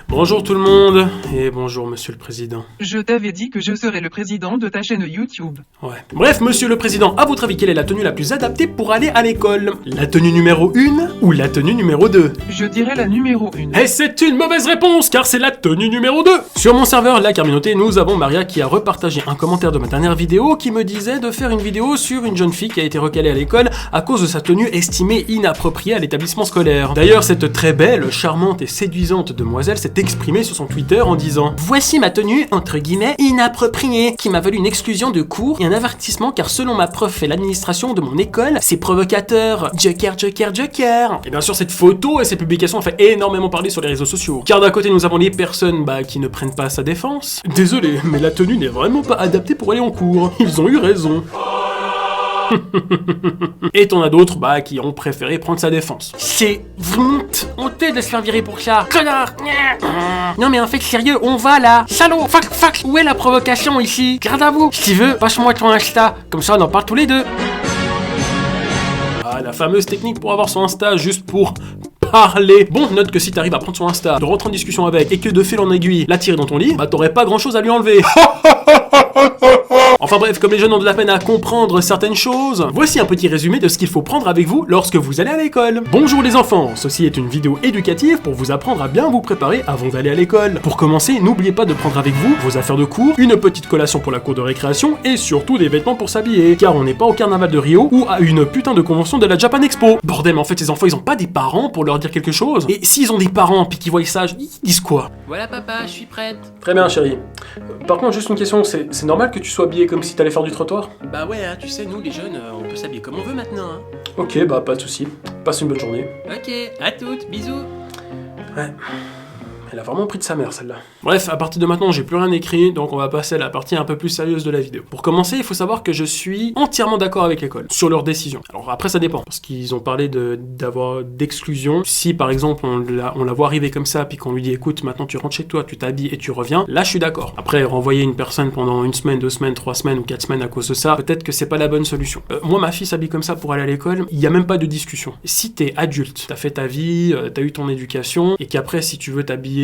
Bonjour tout le monde, et bonjour monsieur le président. Je t'avais dit que je serais le président de ta chaîne YouTube. Ouais. Bref, monsieur le président, à votre avis, quelle est la tenue la plus adaptée pour aller à l'école? La tenue numéro 1 ou la tenue numéro 2? Je dirais la numéro 1. Et c'est une mauvaise réponse, car c'est la tenue numéro 2. Sur mon serveur, la communauté, nous avons Maria qui a repartagé un commentaire de ma dernière vidéo qui me disait de faire une vidéo sur une jeune fille qui a été recalée à l'école à cause de sa tenue estimée inappropriée à l'établissement scolaire. D'ailleurs, cette très belle, charmante et séduisante demoiselle s'est exprimée sur son Twitter en disant « Voici ma tenue, entre guillemets, inappropriée, qui m'a valu une exclusion de cours et un avertissement car selon ma prof et l'administration de mon école, c'est provocateur. Joker, Joker, Joker !» Et bien sûr, cette photo et cette publication ont fait énormément parler sur les réseaux sociaux. Car d'un côté, nous avons les personnes qui ne prennent pas sa défense. Désolé, mais la tenue n'est vraiment pas adaptée pour aller en cours. Ils ont eu raison. Et t'en as d'autres qui ont préféré prendre sa défense. C'est honteux de se faire virer pour ça. Connard. Non mais en fait sérieux, on va là. Salaud. Fuck. Où est la provocation ici? Garde à vous. Si tu veux, passe-moi ton Insta. Comme ça on en parle tous les deux. Ah, la fameuse technique pour avoir son Insta juste pour parler. Bon, note que si t'arrives à prendre son Insta, de rentrer en discussion avec et que de fil en aiguille l'attirer dans ton lit, t'aurais pas grand chose à lui enlever. Enfin bref, comme les jeunes ont de la peine à comprendre certaines choses, voici un petit résumé de ce qu'il faut prendre avec vous lorsque vous allez à l'école. Bonjour les enfants, ceci est une vidéo éducative pour vous apprendre à bien vous préparer avant d'aller à l'école. Pour commencer, n'oubliez pas de prendre avec vous vos affaires de cours, une petite collation pour la cour de récréation et surtout des vêtements pour s'habiller, car on n'est pas au carnaval de Rio ou à une putain de convention de la Japan Expo. Bordel, mais en fait ces enfants ils ont pas des parents pour leur dire quelque chose. Et s'ils ont des parents puis qu'ils voient ça, ils disent quoi? Voilà papa, je suis prête. Très bien chérie. Par contre juste une question, c'est normal que tu sois habillé comme si t'allais faire du trottoir? Bah ouais, hein, tu sais, nous les jeunes, on peut s'habiller comme on veut maintenant. Hein. Ok, pas de soucis. Passe une bonne journée. Ok, à toutes, bisous. Ouais. Elle a vraiment pris de sa mère, celle-là. Bref, à partir de maintenant, j'ai plus rien écrit, donc on va passer à la partie un peu plus sérieuse de la vidéo. Pour commencer, il faut savoir que je suis entièrement d'accord avec l'école sur leurs décisions. Alors après, ça dépend, parce qu'ils ont parlé d'exclusion. Si, par exemple, on la voit arriver comme ça, puis qu'on lui dit, écoute, maintenant tu rentres chez toi, tu t'habilles et tu reviens, là, je suis d'accord. Après, renvoyer une personne pendant 1 semaine, 2 semaines, 3 semaines ou 4 semaines à cause de ça, peut-être que c'est pas la bonne solution. Moi, ma fille s'habille comme ça pour aller à l'école, il y a même pas de discussion. Si t'es adulte, t'as fait ta vie, t'as eu ton éducation, et qu'après, si tu veux t'habiller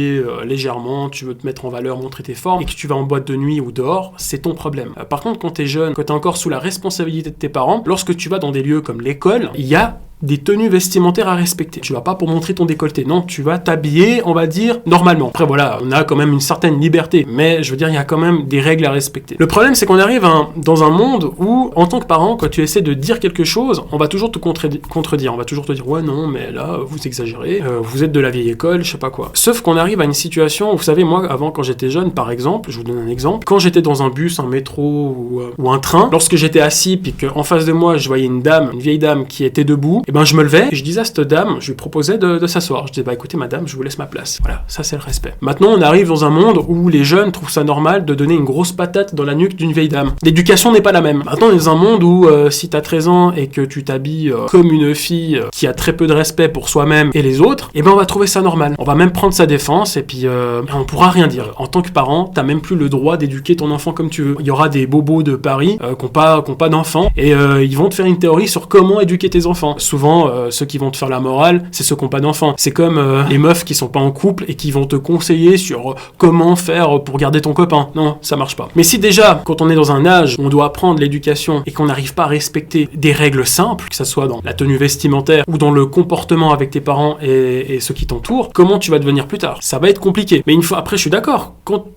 légèrement, tu veux te mettre en valeur, montrer tes formes, et que tu vas en boîte de nuit ou dehors, c'est ton problème. Par contre, quand t'es jeune, quand t'es encore sous la responsabilité de tes parents, lorsque tu vas dans des lieux comme l'école, il y a des tenues vestimentaires à respecter. Tu vas pas pour montrer ton décolleté, non, tu vas t'habiller, on va dire, normalement. Après voilà, on a quand même une certaine liberté, mais je veux dire, il y a quand même des règles à respecter. Le problème, c'est qu'on arrive dans un monde où, en tant que parent, quand tu essaies de dire quelque chose, on va toujours te contredire, on va toujours te dire, ouais non, mais là, vous exagérez, vous êtes de la vieille école, je sais pas quoi. Sauf qu'on arrive à une situation, où, vous savez, moi, avant, quand j'étais jeune, par exemple, je vous donne un exemple, quand j'étais dans un bus, un métro ou un train, lorsque j'étais assis, puis qu'en face de moi, je voyais une vieille dame qui était debout, je me levais et je disais à cette dame, je lui proposais de s'asseoir. Je disais, écoutez madame, je vous laisse ma place. Voilà, ça c'est le respect. Maintenant, on arrive dans un monde où les jeunes trouvent ça normal de donner une grosse patate dans la nuque d'une vieille dame. L'éducation n'est pas la même. Maintenant, on est dans un monde où si t'as 13 ans et que tu t'habilles comme une fille qui a très peu de respect pour soi-même et les autres, on va trouver ça normal. On va même prendre sa défense et puis on pourra rien dire. En tant que parent, t'as même plus le droit d'éduquer ton enfant comme tu veux. Il y aura des bobos de Paris qui n'ont pas d'enfants et ils vont te faire une théorie sur comment éduquer tes enfants. Souvent, ceux qui vont te faire la morale, c'est ceux qui n'ont pas d'enfants. C'est comme les meufs qui sont pas en couple et qui vont te conseiller sur comment faire pour garder ton copain. Non, ça marche pas. Mais si déjà, quand on est dans un âge où on doit apprendre l'éducation et qu'on n'arrive pas à respecter des règles simples, que ça soit dans la tenue vestimentaire ou dans le comportement avec tes parents et ceux qui t'entourent, comment tu vas devenir plus tard? Ça va être compliqué. Mais une fois après, je suis d'accord.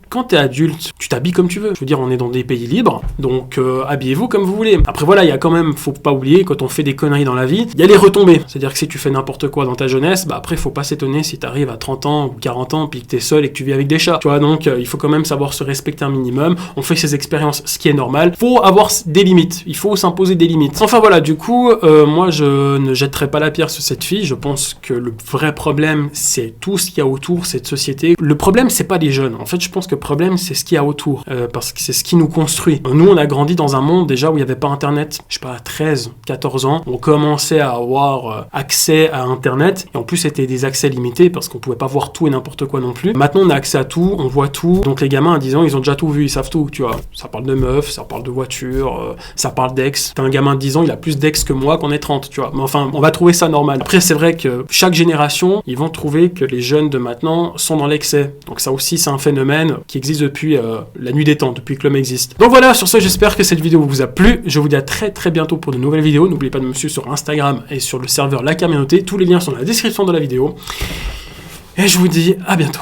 Quand t'es adulte, tu t'habilles comme tu veux. Je veux dire, on est dans des pays libres, donc habillez-vous comme vous voulez. Après voilà, il y a quand même, faut pas oublier, quand on fait des conneries dans la vie, il y a les retombées. C'est-à-dire que si tu fais n'importe quoi dans ta jeunesse, après faut pas s'étonner si t'arrives à 30 ans ou 40 ans puis que t'es seul et que tu vis avec des chats. Tu vois, donc il faut quand même savoir se respecter un minimum. On fait ses expériences, ce qui est normal. Faut avoir des limites. Il faut s'imposer des limites. Enfin voilà, du coup, moi je ne jetterai pas la pierre sur cette fille. Je pense que le vrai problème, c'est tout ce qu'il y a autour, cette société. Le problème, c'est pas les jeunes. En fait, je pense que le problème, c'est ce qu'il y a autour, parce que c'est ce qui nous construit. Nous, on a grandi dans un monde déjà où il n'y avait pas Internet. Je sais pas, à 13, 14 ans, on commençait à avoir accès à Internet, et en plus, c'était des accès limités, parce qu'on pouvait pas voir tout et n'importe quoi non plus. Maintenant, on a accès à tout, on voit tout, donc les gamins à 10 ans, ils ont déjà tout vu, ils savent tout, tu vois. Ça parle de meufs, ça parle de voitures, ça parle d'ex. T'as un gamin de 10 ans, il a plus d'ex que moi qu'on est 30, tu vois. Mais enfin, on va trouver ça normal. Après, c'est vrai que chaque génération, ils vont trouver que les jeunes de maintenant sont dans l'excès. Donc ça aussi, c'est un phénomène qui existe depuis la nuit des temps, depuis que l'homme existe. Donc voilà, sur ce, j'espère que cette vidéo vous a plu. Je vous dis à très très bientôt pour de nouvelles vidéos. N'oubliez pas de me suivre sur Instagram et sur le serveur La Communauté. Tous les liens sont dans la description de la vidéo. Et je vous dis à bientôt.